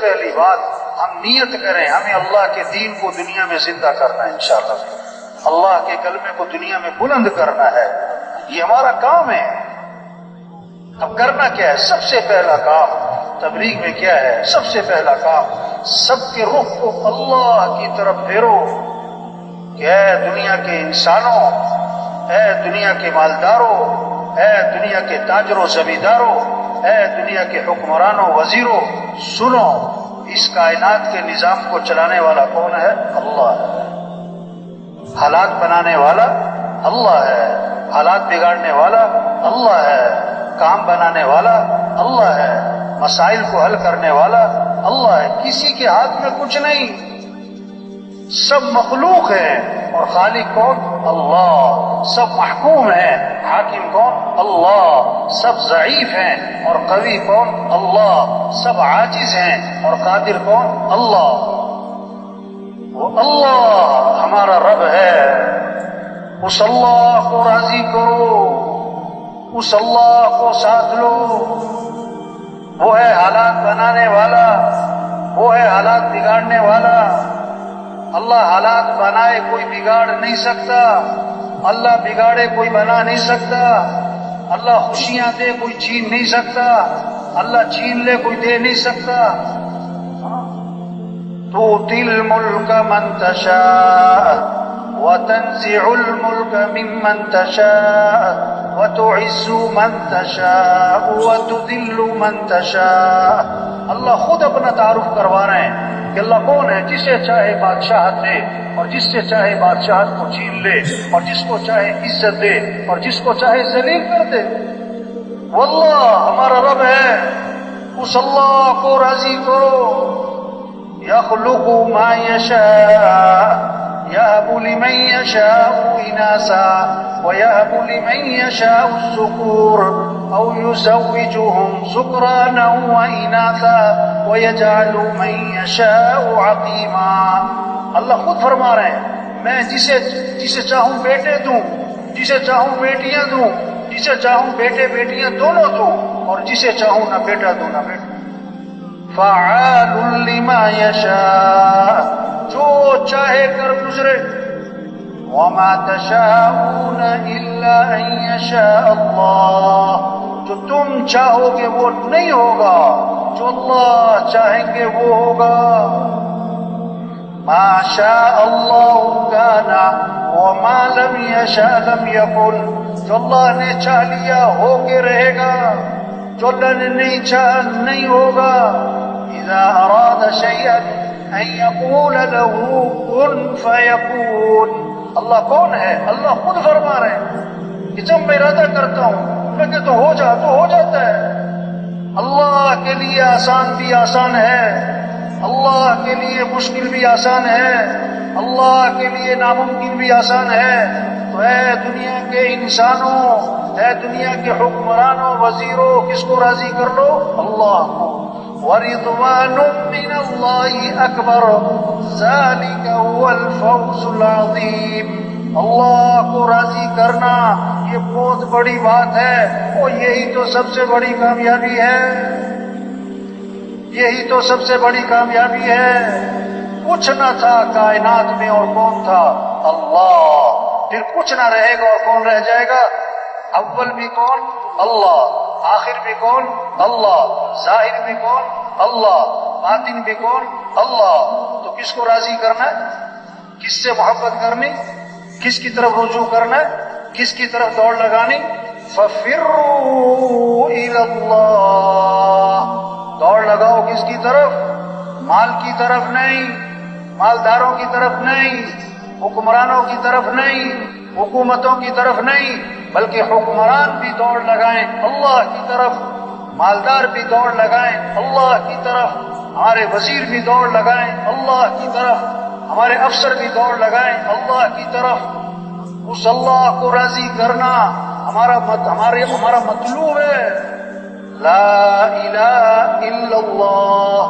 پہلی بات ہم نیت کریں ہمیں اللہ کے دین کو دنیا میں زندہ کرنا ہے انشاءاللہ، اللہ کے کلمے کو دنیا میں بلند کرنا ہے، یہ ہمارا کام ہے۔ اب کرنا کیا ہے؟ سب سے پہلا کام تبلیغ میں کیا ہے؟ سب سے پہلا کام سب کے رخ کو اللہ کی طرف پھیرو کہ اے دنیا کے انسانوں، اے دنیا کے مالداروں، اے دنیا کے تاجروں زمینداروں، اے دنیا کے حکمرانوں وزیروں، سنو، اس کائنات کے نظام کو چلانے والا کون ہے؟ اللہ ہے۔ حالات بنانے والا اللہ ہے، حالات بگاڑنے والا اللہ ہے، کام بنانے والا اللہ ہے، مسائل کو حل کرنے والا اللہ ہے۔ کسی کے ہاتھ میں کچھ نہیں، سب مخلوق ہیں اور خالق کون؟ اللہ۔ سب محکوم ہیں، حاکم کون؟ اللہ۔ سب ضعیف ہیں اور قوی کون؟ اللہ۔ سب عاجز ہیں اور قادر کون؟ اللہ۔ وہ اللہ ہمارا رب ہے، اس اللہ کو راضی کرو، اس اللہ کو ساتھ لو، وہ ہے حالات بنانے والا، وہ ہے حالات بگاڑنے والا۔ اللہ حالات بنائے کوئی بگاڑ نہیں سکتا، اللہ بگاڑے کوئی بنا نہیں سکتا، اللہ خوشیاں دے کوئی چھین نہیں سکتا، اللہ چھین لے کوئی دے نہیں سکتا۔ تؤتی الملک من تشاء وتنزع الملک ممن تشاء وتعز من تشاء وتذل من تشاء۔ اللہ خود اپنا تعارف کروا رہے ہیں کہ اللہ کون ہے؟ جسے چاہے بادشاہت دے اور جس سے چاہے بادشاہت کو چھین لے، اور جس کو چاہے عزت دے اور جس کو چاہے ذلیل کر دے۔ واللہ ہمارا رب ہے، اس اللہ کو راضی کرو۔ یخلق ما یشاء یہب لمن یشاء اناثا ویہب لمن یشاء الذکور او یزوجہم ذکرانا واناثا ویجعل من یشاء عقیما۔ اللہ خود فرما رہے ہیں میں جسے چاہوں بیٹے دوں، جسے چاہوں بیٹیاں دوں، جسے چاہوں بیٹے بیٹیاں دونوں دوں، اور جسے چاہوں نہ بیٹا دوں نہ بیٹا۔ فعال لما یشاء، جو چاہے کر گزرے۔ وما تشاءون الا ان یشاء اللہ، جو تم چاہو گے وہ نہیں ہوگا، جو اللہ چاہیں گے وہ ہوگا۔ ما شاء اللہ کان وما لم یشاء لم یکن، جو اللہ نے چاہ لیا ہو کے رہے گا، جو اللہ نے نہیں چاہا نہیں ہوگا۔ اذا اراد شیئا ان یقول له کن فیکون۔ اللہ کون ہے؟ اللہ خود فرما رہے ہیں کہ جب میں ارادہ کرتا ہوں میں کہتا ہوں تو ہو جاتا ہے۔ اللہ کے لیے آسان بھی آسان ہے، اللہ کے لیے مشکل بھی آسان ہے، اللہ کے لیے ناممکن بھی آسان ہے۔ تو اے دنیا کے انسانوں، اے دنیا کے حکمرانوں وزیروں، کس کو راضی کر لو؟ اللہ کو۔ وَرِضْوَانٌ مِّنَ اللَّهِ أَكْبَرُ ذَلِكَ هُوَ الْفَوْزُ الْعَظِيمُ۔ اللہ کو راضی کرنا یہ بہت بڑی بات ہے، اور یہی تو سب سے بڑی کامیابی ہے، یہی تو سب سے بڑی کامیابی ہے۔ کچھ نہ تھا کائنات میں اور کون تھا؟ اللہ۔ پھر کچھ نہ رہے گا اور کون رہ جائے گا؟ اول بھی کون؟ اللہ۔ آخر بھی کون؟ اللہ۔ ظاہر بھی کون؟ اللہ۔ باطن بھی کون؟ اللہ۔ تو کس کو راضی کرنا ہے؟ کس سے محبت کرنی؟ کس کی طرف رجوع کرنا ہے؟ کس کی طرف دوڑ لگانی؟ فَفِرُّوا إِلَى اللَّهِ، دوڑ لگاؤ کس کی طرف؟ مال کی طرف نہیں، مالداروں کی طرف نہیں، حکمرانوں کی طرف نہیں، حکومتوں کی طرف نہیں، بلکہ حکمران بھی دوڑ لگائیں اللہ کی طرف، مالدار بھی دوڑ لگائیں اللہ کی طرف، ہمارے وزیر بھی دوڑ لگائیں اللہ کی طرف، ہمارے افسر بھی دوڑ لگائیں اللہ کی طرف۔ اس اللہ کو راضی کرنا ہمارا مطلوب ہے۔ لا الہ الا اللہ،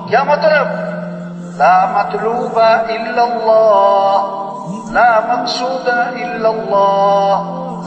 کیا مطلب؟ لا مطلوب الا اللہ، لا مقصود الا اللہ،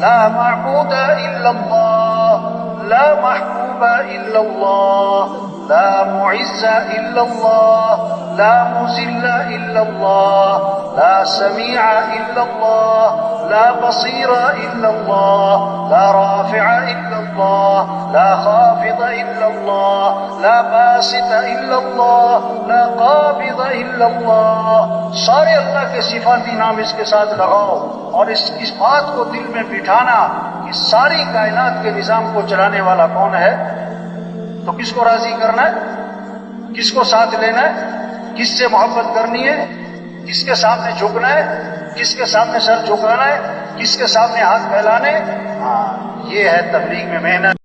لا معبود الا اللہ، لا محبوب الا اللہ، لا معز الا اللہ، لا مذل الا اللہ، لا سمیع الا اللہ، لا بصیر الا اللہ، لا رافع الا اللہ، لا خافض الا اللہ، لا باسط الا اللہ، لا قابض الا اللہ. سارے اللہ کے صفاتی نام اس کے ساتھ لگاؤ اور اس بات کو دل میں بٹھانا کہ ساری کائنات کے نظام کو چلانے والا کون ہے. تو کس کو راضی کرنا ہے، کس کو ساتھ لینا ہے، کس سے محبت کرنی ہے، کس کے سامنے جھکنا ہے، کس کے سامنے سر جھکانا ہے، کس کے سامنے ہاتھ پھیلانے. ہاں، یہ ہے تبلیغ میں محنت.